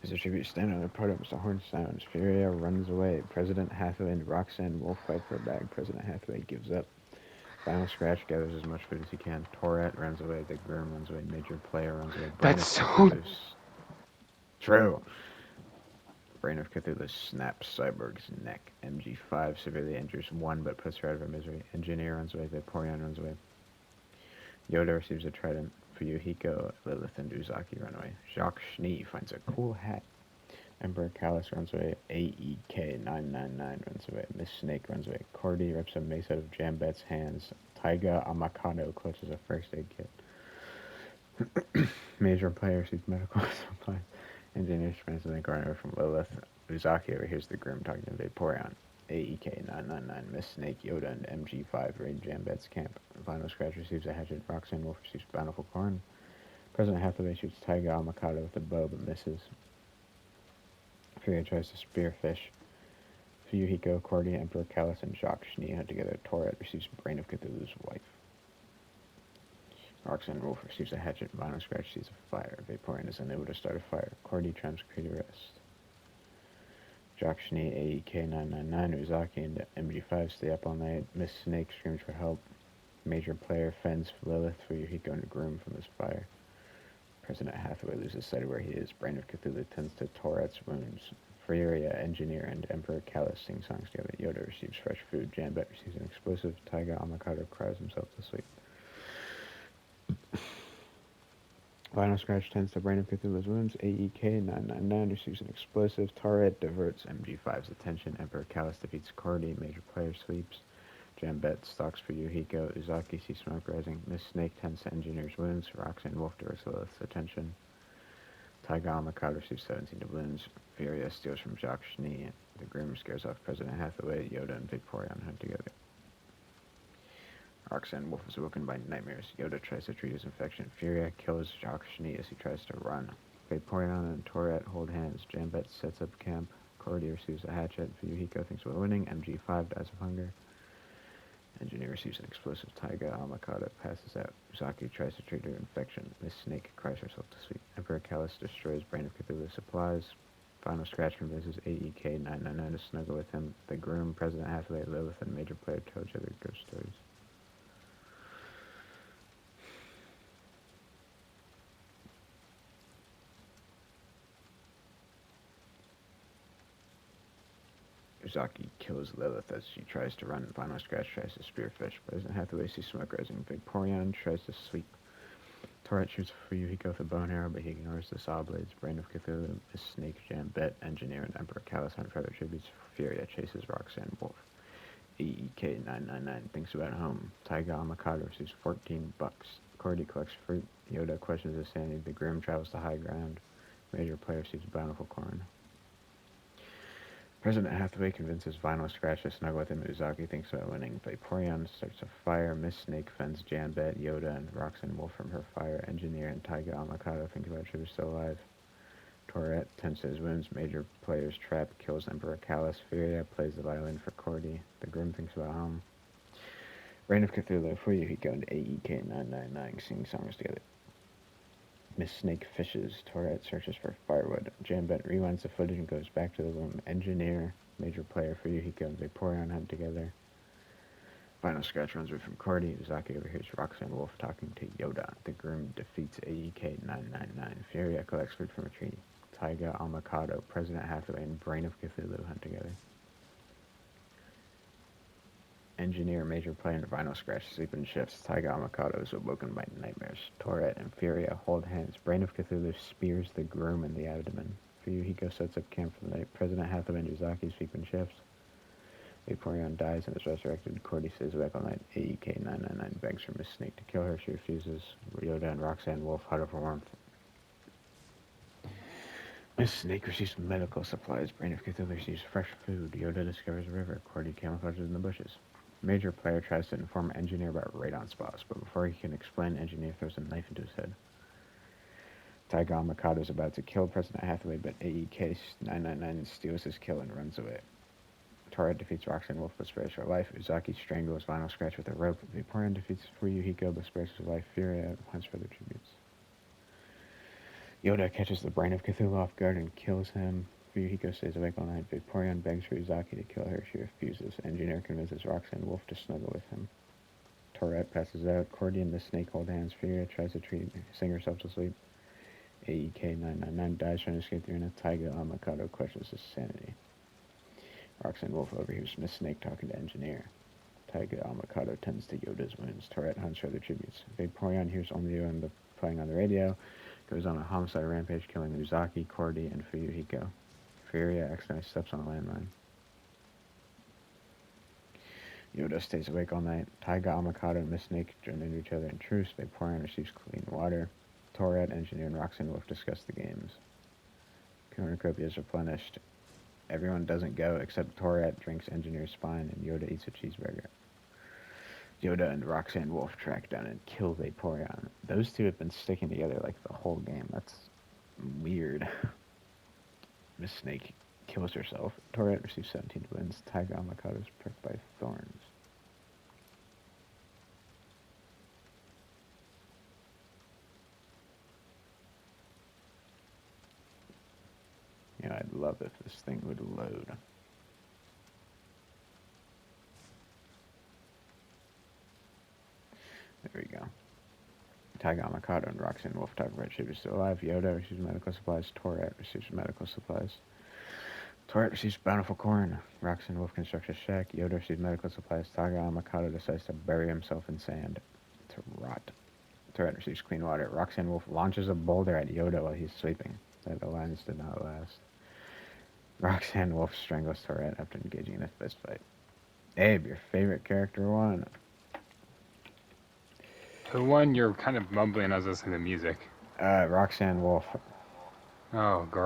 As the tribute stand on the podium, the horn sounds. Furia runs away. President Hathaway and Roxanne Wolf fight for a bag. President Hathaway gives up. Final Scratch gathers as much food as he can. Tourette runs away. The Groom runs away. Major Player runs away. Brain That's of so. Cthulhu. True. Brain of Cthulhu snaps Cyborg's neck. MG5 severely injures one but puts her out of her misery. Engineer runs away. Vaporeon runs away. Yoda receives a trident. Fuyuhiko, Lilith, and Uzaki run away. Jacques Schnee finds a cool hat. Emperor Callus runs away. AEK999 runs away. Miss Snake runs away. Cordy rips a mace out of Jambet's hands. Taiga Amakado clutches a first aid kit. Major player sees medical supplies. Engineer spends the garner from Lilith. Uzaki overhears the Groom talking to Vaporeon. AEK999, Miss Snake, Yoda, and MG5 raid Jambet's camp. Final Scratch receives a hatchet. Roxanne Wolf receives Bountiful Corn. President Hathaway shoots Taiga Amakado with a bow but misses. Furia tries to spearfish. Fuyuhiko, Cordy, Emperor Callus, and Jacques Schnee hunt together. Tourette receives Brain of Cthulhu's wife. Roxanne Wolf receives a hatchet. Vinyl Scratch sees a fire. Vaporeon is unable to start a fire. Cordy tries to create a rest. Jacques Schnee, AEK999, Uzaki, and MG5 stay up all night. Miss Snake screams for help. Major player fends Lilith, Fuyuhiko, and Groom from his fire. President Hathaway loses sight of where he is. Brain of Cthulhu tends to Tourette's wounds. Furia, Engineer, and Emperor Callus sing songs together. Yoda receives fresh food. Jambet receives an explosive. Taiga Amakado cries himself to sleep. Vinyl Scratch tends to Brain of Cthulhu's wounds. AEK999 receives an explosive. Tourette diverts MG5's attention. Emperor Callus defeats Cordy. Major player sleeps. Jambet stalks for Yuhiko. Uzaki sees smoke rising. Miss Snake tends to Engineer's wounds. Roxanne Wolf diverts Lilith's attention. Taiga Amakado receives 17 doubloons. Furia steals from Jacques Schnee. The Groom scares off President Hathaway. Yoda and Vaporeon hunt together. Roxanne Wolf is awoken by nightmares. Yoda tries to treat his infection. Furia kills Jacques Schnee as he tries to run. Vaporeon and Tourette hold hands. Jambet sets up camp. Cordy receives a hatchet. Fuyuhiko thinks about winning. MG5 dies of hunger. Engineer receives an explosive. Taiga Amakado passes out. Uzaki tries to treat her infection. Miss Snake cries herself to sleep. Emperor Callus destroys Brain of Cthulhu supplies. Final Scratch convinces AEK999 to snuggle with him. The Groom, President Hathaway, Lilith, and Major Player tell each other ghost stories. Uzaki kills Lilith as she tries to run. Final Scratch tries to spearfish. President Hathaway sees smoke rising. Vaporeon tries to sweep. Tourette shoots Fuyuhiko with a bow and arrow, but he ignores the saw blades. Brain of Cthulhu, Miss Snake, Jambet, Engineer, and Emperor Callus hunt for other tributes. Furia chases Roxanne Wolf. AEK999 thinks about home. Taiga Amakado receives 14 bucks. Cordy collects fruit. Yoda questions his sanity. The Grim travels to high ground. Major player receives bountiful corn. President Hathaway convinces Vinyl Scratch to snuggle with him. Uzaki thinks about winning. Vaporeon starts a fire. Miss Snake fends Jambet, Yoda, and Roxanne Wolf from her fire. Engineer and Taiga Amakado think about if still alive. Tourette tends to his wounds. Major player's trap kills Emperor Callus. Furia plays the violin for Cordy. The Grim thinks about home. Reign of Cthulhu, Fuyuhiko, and AEK999 sing songs together. Miss Snake fishes. Tourette searches for firewood. Jambet rewinds the footage and goes back to the room. Engineer, Major Player, Fuyuhiko, and Vaporeon hunt together. Final Scratch runs away from Cordy. Uzaki overhears Roxanne Wolf talking to Yoda. The Groom defeats AEK999. Furia collects food from a tree. Taiga Amakado, President Hathaway, and Brain of Cthulhu hunt together. Engineer, Major Player, and Vinyl Scratch sleep in shifts. Taiga Amakado is awoken by nightmares. Tourette and Furia hold hands. Brain of Cthulhu spears the Groom in the abdomen. Fuyuhiko sets up camp for the night. President Hathaway and Uzaki sleep in shifts. Vaporeon dies and is resurrected. Cordy stays awake all night. AEK999 begs for Miss Snake to kill her. She refuses. Yoda and Roxanne Wolf huddle for warmth. Miss Snake receives medical supplies. Brain of Cthulhu receives fresh food. Yoda discovers a river. Cordy camouflages in the bushes. Major Player tries to inform Engineer about radon spots, but before he can explain, Engineer throws a knife into his head. Taiga Mikado is about to kill President Hathaway, but AEK999 steals his kill and runs away. Tourette defeats Roxanne Wolf but spares her life. Uzaki strangles Vinyl Scratch with a rope. Vaporeon defeats Fuyuhiko but spares her life. Furia hunts for the tributes. Yoda catches the brain of Cthulhu off guard and kills him. Fuyuhiko stays awake all night. Vaporeon begs for Uzaki to kill her. She refuses. Engineer convinces Roxanne Wolf to snuggle with him. Tourette passes out. Cordy and the snake hold hands. Furia tries to sing herself to sleep. AEK-999 dies trying to escape the arena. Taiga Amakado questions his sanity. Roxanne Wolf overhears Miss Snake talking to Engineer. Taiga Amakado tends to Yoda's wounds. Tourette hunts for other tributes. Vaporeon hears Onryo playing on the radio. Goes on a homicide rampage, killing Uzaki, Cordy, and Fuyuhiko. Furia accidentally steps on a landmine. Yoda stays awake all night. Taiga, Amakado, and Miss Snake join into each other in truce. Vaporeon receives clean water. Tourette, Engineer, and Roxanne Wolf discuss the games. Cornucopia is replenished. Everyone doesn't go except Tourette drinks Engineer's spine and Yoda eats a cheeseburger. Yoda and Roxanne Wolf track down and kill Vaporeon. Those two have been sticking together like the whole game. That's weird. Miss Snake kills herself. Tourette receives 17 wounds. Taiga Amakado is pricked by thorns. You know, I'd love if this thing would load. There we go. Taiga Amakado and Roxanne Wolf talk about she was still alive. Yoda receives medical supplies. Tourette receives medical supplies. Tourette receives bountiful corn. Roxanne Wolf constructs a shack. Yoda receives medical supplies. Taiga Amakado decides to bury himself in sand to rot. Tourette receives clean water. Roxanne Wolf launches a boulder at Yoda while he's sleeping. That alliance did not last. Roxanne Wolf strangles Tourette after engaging in a fistfight. Abe, your favorite character won. Who won? You're kind of mumbling as I listen to music. Roxanne Wolf. Oh,